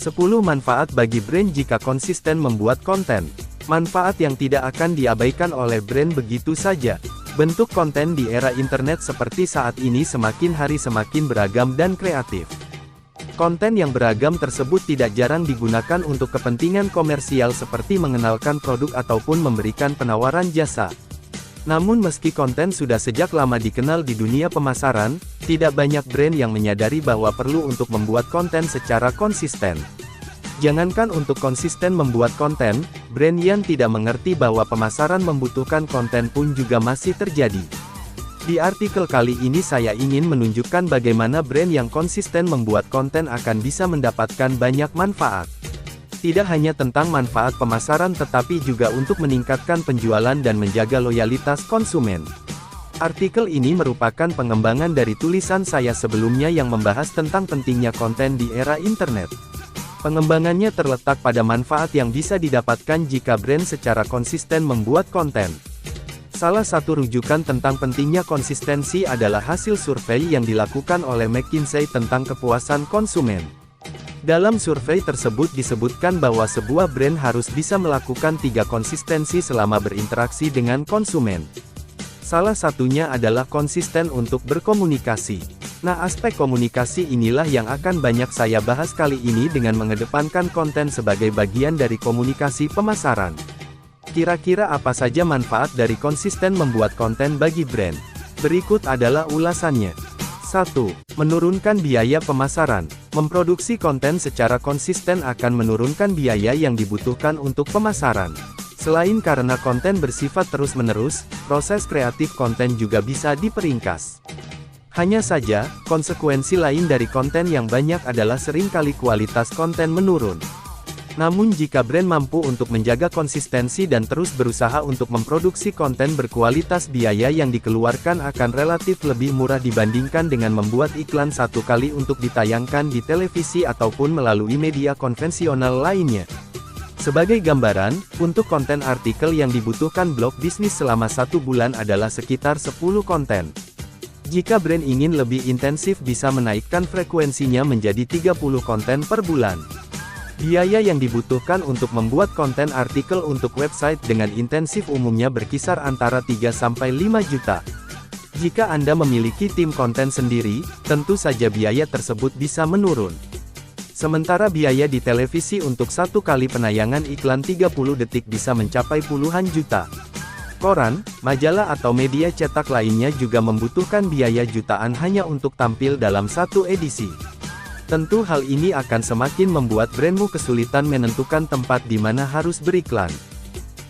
10 manfaat bagi brand jika konsisten membuat konten. Manfaat yang tidak akan diabaikan oleh brand begitu saja. Bentuk konten di era internet seperti saat ini semakin hari semakin beragam dan kreatif. Konten yang beragam tersebut tidak jarang digunakan untuk kepentingan komersial seperti mengenalkan produk ataupun memberikan penawaran jasa. Namun meski konten sudah sejak lama dikenal di dunia pemasaran, tidak banyak brand yang menyadari bahwa perlu untuk membuat konten secara konsisten. Jangankan untuk konsisten membuat konten, brand yang tidak mengerti bahwa pemasaran membutuhkan konten pun juga masih terjadi. Di artikel kali ini saya ingin menunjukkan bagaimana brand yang konsisten membuat konten akan bisa mendapatkan banyak manfaat. Tidak hanya tentang manfaat pemasaran tetapi juga untuk meningkatkan penjualan dan menjaga loyalitas konsumen. Artikel ini merupakan pengembangan dari tulisan saya sebelumnya yang membahas tentang pentingnya konten di era internet. Pengembangannya terletak pada manfaat yang bisa didapatkan jika brand secara konsisten membuat konten. Salah satu rujukan tentang pentingnya konsistensi adalah hasil survei yang dilakukan oleh McKinsey tentang kepuasan konsumen. Dalam survei tersebut disebutkan bahwa sebuah brand harus bisa melakukan 3 konsistensi selama berinteraksi dengan konsumen. Salah satunya adalah konsisten untuk berkomunikasi. Nah, aspek komunikasi inilah yang akan banyak saya bahas kali ini dengan mengedepankan konten sebagai bagian dari komunikasi pemasaran. Kira-kira apa saja manfaat dari konsisten membuat konten bagi brand? Berikut adalah ulasannya. 1. Menurunkan biaya pemasaran. Memproduksi konten secara konsisten akan menurunkan biaya yang dibutuhkan untuk pemasaran. Selain karena konten bersifat terus-menerus, proses kreatif konten juga bisa diperingkas. Hanya saja, konsekuensi lain dari konten yang banyak adalah seringkali kualitas konten menurun. Namun jika brand mampu untuk menjaga konsistensi dan terus berusaha untuk memproduksi konten berkualitas, biaya yang dikeluarkan akan relatif lebih murah dibandingkan dengan membuat iklan satu kali untuk ditayangkan di televisi ataupun melalui media konvensional lainnya. Sebagai gambaran, untuk konten artikel yang dibutuhkan blog bisnis selama 1 bulan adalah sekitar 10 konten. Jika brand ingin lebih intensif bisa menaikkan frekuensinya menjadi 30 konten per bulan. Biaya yang dibutuhkan untuk membuat konten artikel untuk website dengan intensif umumnya berkisar antara 3-5 juta. Jika Anda memiliki tim konten sendiri, tentu saja biaya tersebut bisa menurun. Sementara biaya di televisi untuk 1 kali penayangan iklan 30 detik bisa mencapai puluhan juta. Koran, majalah atau media cetak lainnya juga membutuhkan biaya jutaan hanya untuk tampil dalam 1 edisi. Tentu hal ini akan semakin membuat brandmu kesulitan menentukan tempat di mana harus beriklan.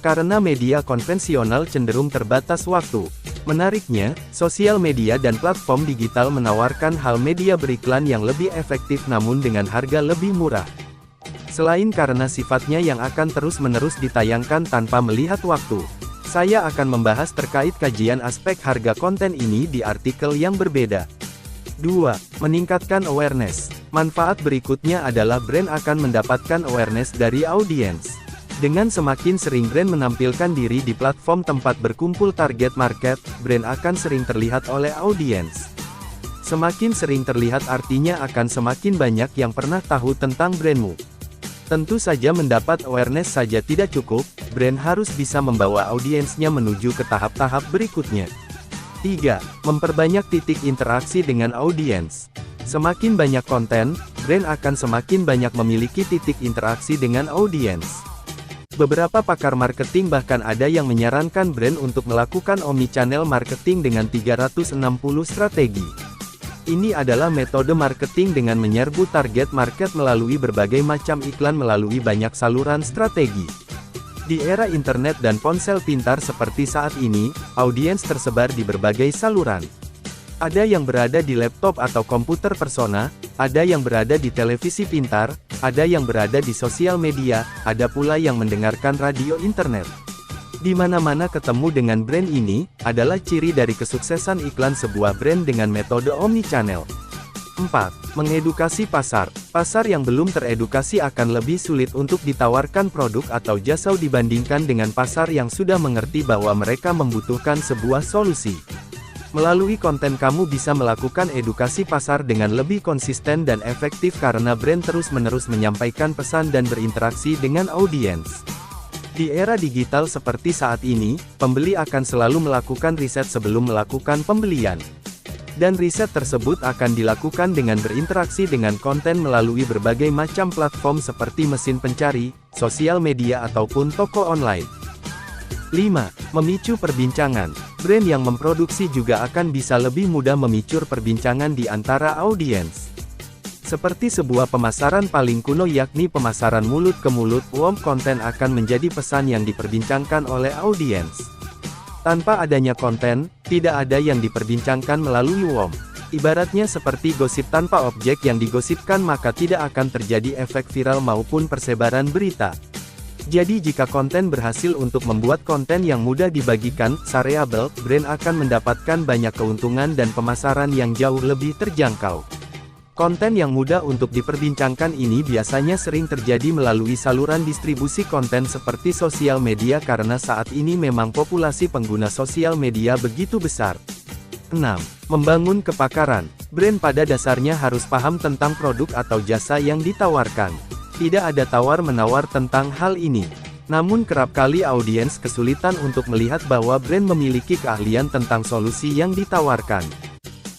Karena media konvensional cenderung terbatas waktu. Menariknya, sosial media dan platform digital menawarkan hal media beriklan yang lebih efektif namun dengan harga lebih murah. Selain karena sifatnya yang akan terus-menerus ditayangkan tanpa melihat waktu, saya akan membahas terkait kajian aspek harga konten ini di artikel yang berbeda. 2. Meningkatkan awareness. Manfaat berikutnya adalah brand akan mendapatkan awareness dari audiens. Dengan semakin sering brand menampilkan diri di platform tempat berkumpul target market, brand akan sering terlihat oleh audiens. Semakin sering terlihat artinya akan semakin banyak yang pernah tahu tentang brandmu. Tentu saja mendapat awareness saja tidak cukup, brand harus bisa membawa audiensnya menuju ke tahap-tahap berikutnya. 3. Memperbanyak titik interaksi dengan audiens. Semakin banyak konten, brand akan semakin banyak memiliki titik interaksi dengan audiens. Beberapa pakar marketing bahkan ada yang menyarankan brand untuk melakukan omnichannel marketing dengan 360 strategi. Ini adalah metode marketing dengan menyerbu target market melalui berbagai macam iklan melalui banyak saluran strategi. Di era internet dan ponsel pintar seperti saat ini, audiens tersebar di berbagai saluran. Ada yang berada di laptop atau komputer persona, ada yang berada di televisi pintar, ada yang berada di sosial media, ada pula yang mendengarkan radio internet. Di mana-mana ketemu dengan brand ini, adalah ciri dari kesuksesan iklan sebuah brand dengan metode omnichannel. 4. Mengedukasi pasar. Pasar yang belum teredukasi akan lebih sulit untuk ditawarkan produk atau jasa dibandingkan dengan pasar yang sudah mengerti bahwa mereka membutuhkan sebuah solusi. Melalui konten kamu bisa melakukan edukasi pasar dengan lebih konsisten dan efektif karena brand terus-menerus menyampaikan pesan dan berinteraksi dengan audiens. Di era digital seperti saat ini, pembeli akan selalu melakukan riset sebelum melakukan pembelian. Dan riset tersebut akan dilakukan dengan berinteraksi dengan konten melalui berbagai macam platform seperti mesin pencari, sosial media ataupun toko online. 5. Memicu perbincangan. Brand yang memproduksi juga akan bisa lebih mudah memicu perbincangan di antara audiens. Seperti sebuah pemasaran paling kuno yakni pemasaran mulut ke mulut, konten akan menjadi pesan yang diperbincangkan oleh audiens. Tanpa adanya konten, tidak ada yang diperbincangkan melalui Ibaratnya seperti gosip tanpa objek yang digosipkan, maka tidak akan terjadi efek viral maupun persebaran berita. Jadi jika konten berhasil untuk membuat konten yang mudah dibagikan, shareable, brand akan mendapatkan banyak keuntungan dan pemasaran yang jauh lebih terjangkau. Konten yang mudah untuk diperbincangkan ini biasanya sering terjadi melalui saluran distribusi konten seperti sosial media karena saat ini memang populasi pengguna sosial media begitu besar. 6. Membangun kepakaran. Brand pada dasarnya harus paham tentang produk atau jasa yang ditawarkan. Tidak ada tawar-menawar tentang hal ini. Namun kerap kali audiens kesulitan untuk melihat bahwa brand memiliki keahlian tentang solusi yang ditawarkan.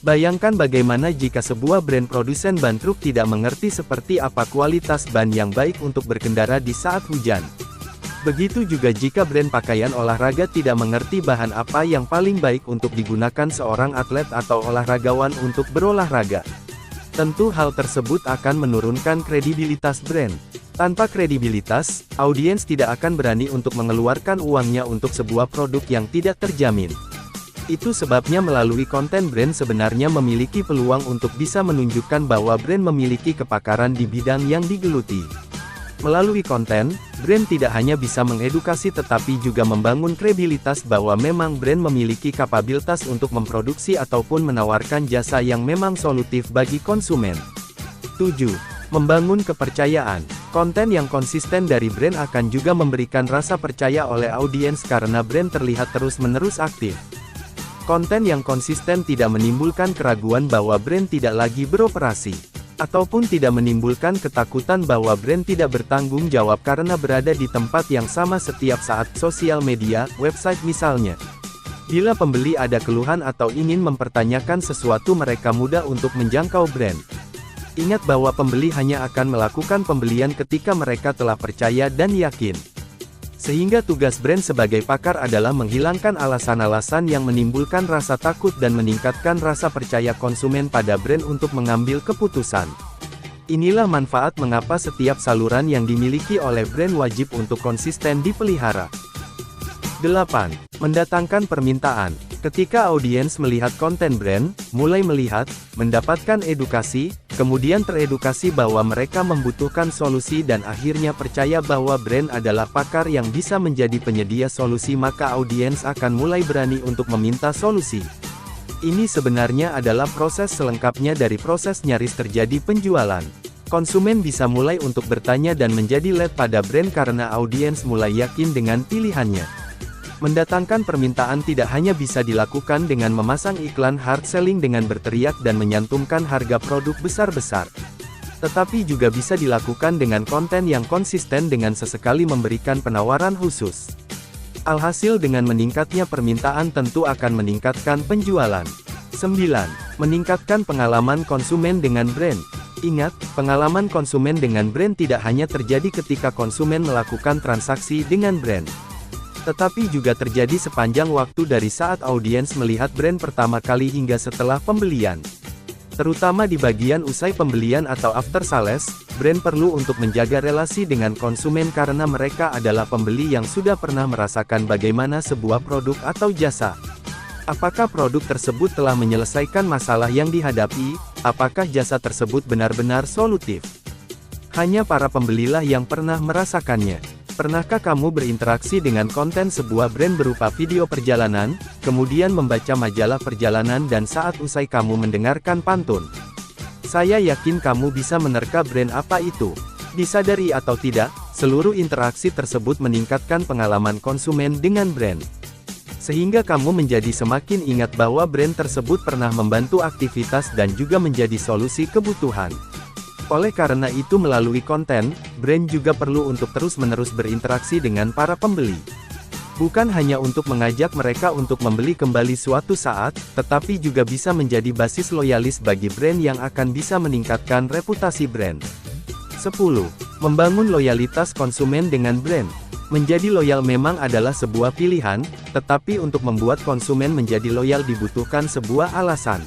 Bayangkan bagaimana jika sebuah brand produsen ban truk tidak mengerti seperti apa kualitas ban yang baik untuk berkendara di saat hujan. Begitu juga jika brand pakaian olahraga tidak mengerti bahan apa yang paling baik untuk digunakan seorang atlet atau olahragawan untuk berolahraga. Tentu hal tersebut akan menurunkan kredibilitas brand. Tanpa kredibilitas, audiens tidak akan berani untuk mengeluarkan uangnya untuk sebuah produk yang tidak terjamin. Itu sebabnya melalui konten brand sebenarnya memiliki peluang untuk bisa menunjukkan bahwa brand memiliki kepakaran di bidang yang digeluti. Melalui konten, brand tidak hanya bisa mengedukasi tetapi juga membangun kredibilitas bahwa memang brand memiliki kapabilitas untuk memproduksi ataupun menawarkan jasa yang memang solutif bagi konsumen. 7. Membangun kepercayaan. Konten yang konsisten dari brand akan juga memberikan rasa percaya oleh audiens karena brand terlihat terus-menerus aktif. Konten yang konsisten tidak menimbulkan keraguan bahwa brand tidak lagi beroperasi. Ataupun tidak menimbulkan ketakutan bahwa brand tidak bertanggung jawab karena berada di tempat yang sama setiap saat, sosial media, website misalnya. Bila pembeli ada keluhan atau ingin mempertanyakan sesuatu, mereka mudah untuk menjangkau brand. Ingat bahwa pembeli hanya akan melakukan pembelian ketika mereka telah percaya dan yakin. Sehingga tugas brand sebagai pakar adalah menghilangkan alasan-alasan yang menimbulkan rasa takut dan meningkatkan rasa percaya konsumen pada brand untuk mengambil keputusan. Inilah manfaat mengapa setiap saluran yang dimiliki oleh brand wajib untuk konsisten dipelihara. 8. Mendatangkan permintaan. Ketika audiens melihat konten brand, mulai melihat, mendapatkan edukasi, kemudian teredukasi bahwa mereka membutuhkan solusi dan akhirnya percaya bahwa brand adalah pakar yang bisa menjadi penyedia solusi, maka audiens akan mulai berani untuk meminta solusi. Ini sebenarnya adalah proses selengkapnya dari proses nyaris terjadi penjualan. Konsumen bisa mulai untuk bertanya dan menjadi lead pada brand karena audiens mulai yakin dengan pilihannya. Mendatangkan permintaan tidak hanya bisa dilakukan dengan memasang iklan hard selling dengan berteriak dan menyantumkan harga produk besar-besar. Tetapi juga bisa dilakukan dengan konten yang konsisten dengan sesekali memberikan penawaran khusus. Alhasil dengan meningkatnya permintaan tentu akan meningkatkan penjualan. 9. Meningkatkan pengalaman konsumen dengan brand. Ingat, pengalaman konsumen dengan brand tidak hanya terjadi ketika konsumen melakukan transaksi dengan brand. Tetapi juga terjadi sepanjang waktu dari saat audiens melihat brand pertama kali hingga setelah pembelian. Terutama di bagian usai pembelian atau after sales, brand perlu untuk menjaga relasi dengan konsumen karena mereka adalah pembeli yang sudah pernah merasakan bagaimana sebuah produk atau jasa. Apakah produk tersebut telah menyelesaikan masalah yang dihadapi? Apakah jasa tersebut benar-benar solutif? Hanya para pembelilah yang pernah merasakannya. Pernahkah kamu berinteraksi dengan konten sebuah brand berupa video perjalanan, kemudian membaca majalah perjalanan dan saat usai kamu mendengarkan pantun? Saya yakin kamu bisa menerka brand apa itu. Disadari atau tidak, seluruh interaksi tersebut meningkatkan pengalaman konsumen dengan brand. Sehingga kamu menjadi semakin ingat bahwa brand tersebut pernah membantu aktivitas dan juga menjadi solusi kebutuhan. Oleh karena itu melalui konten, brand juga perlu untuk terus-menerus berinteraksi dengan para pembeli. Bukan hanya untuk mengajak mereka untuk membeli kembali suatu saat, tetapi juga bisa menjadi basis loyalis bagi brand yang akan bisa meningkatkan reputasi brand. 10. Membangun loyalitas konsumen dengan brand. Menjadi loyal memang adalah sebuah pilihan, tetapi untuk membuat konsumen menjadi loyal dibutuhkan sebuah alasan.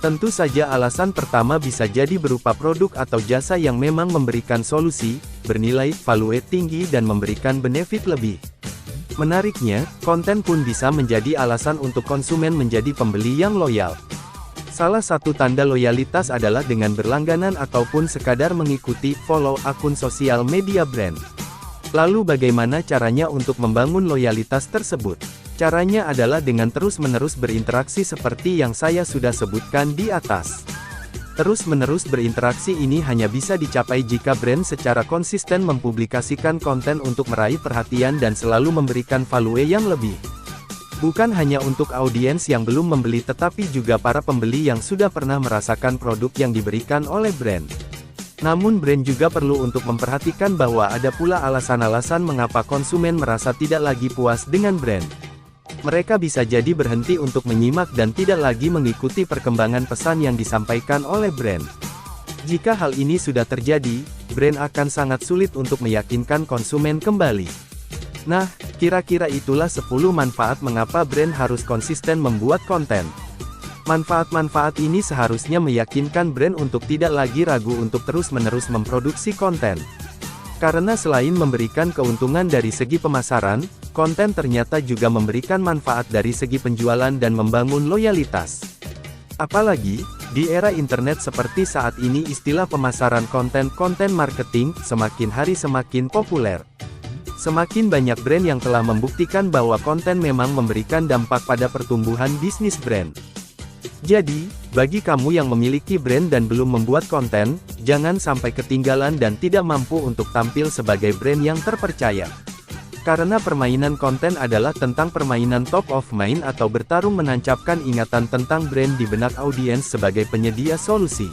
Tentu saja alasan pertama bisa jadi berupa produk atau jasa yang memang memberikan solusi, bernilai value tinggi dan memberikan benefit lebih. Menariknya, konten pun bisa menjadi alasan untuk konsumen menjadi pembeli yang loyal. Salah satu tanda loyalitas adalah dengan berlangganan ataupun sekadar mengikuti follow akun sosial media brand. Lalu bagaimana caranya untuk membangun loyalitas tersebut? Caranya adalah dengan terus-menerus berinteraksi seperti yang saya sudah sebutkan di atas. Terus-menerus berinteraksi ini hanya bisa dicapai jika brand secara konsisten mempublikasikan konten untuk meraih perhatian dan selalu memberikan value yang lebih. Bukan hanya untuk audiens yang belum membeli tetapi juga para pembeli yang sudah pernah merasakan produk yang diberikan oleh brand. Namun brand juga perlu untuk memperhatikan bahwa ada pula alasan-alasan mengapa konsumen merasa tidak lagi puas dengan brand. Mereka bisa jadi berhenti untuk menyimak dan tidak lagi mengikuti perkembangan pesan yang disampaikan oleh brand. Jika hal ini sudah terjadi, brand akan sangat sulit untuk meyakinkan konsumen kembali. Nah, kira-kira itulah 10 manfaat mengapa brand harus konsisten membuat konten. Manfaat-manfaat ini seharusnya meyakinkan brand untuk tidak lagi ragu untuk terus-menerus memproduksi konten. Karena selain memberikan keuntungan dari segi pemasaran, konten ternyata juga memberikan manfaat dari segi penjualan dan membangun loyalitas. Apalagi, di era internet seperti saat ini istilah pemasaran konten marketing semakin hari semakin populer. Semakin banyak brand yang telah membuktikan bahwa konten memang memberikan dampak pada pertumbuhan bisnis brand. Jadi, bagi kamu yang memiliki brand dan belum membuat konten, jangan sampai ketinggalan dan tidak mampu untuk tampil sebagai brand yang terpercaya. Karena permainan konten adalah tentang permainan top of mind atau bertarung menancapkan ingatan tentang brand di benak audiens sebagai penyedia solusi.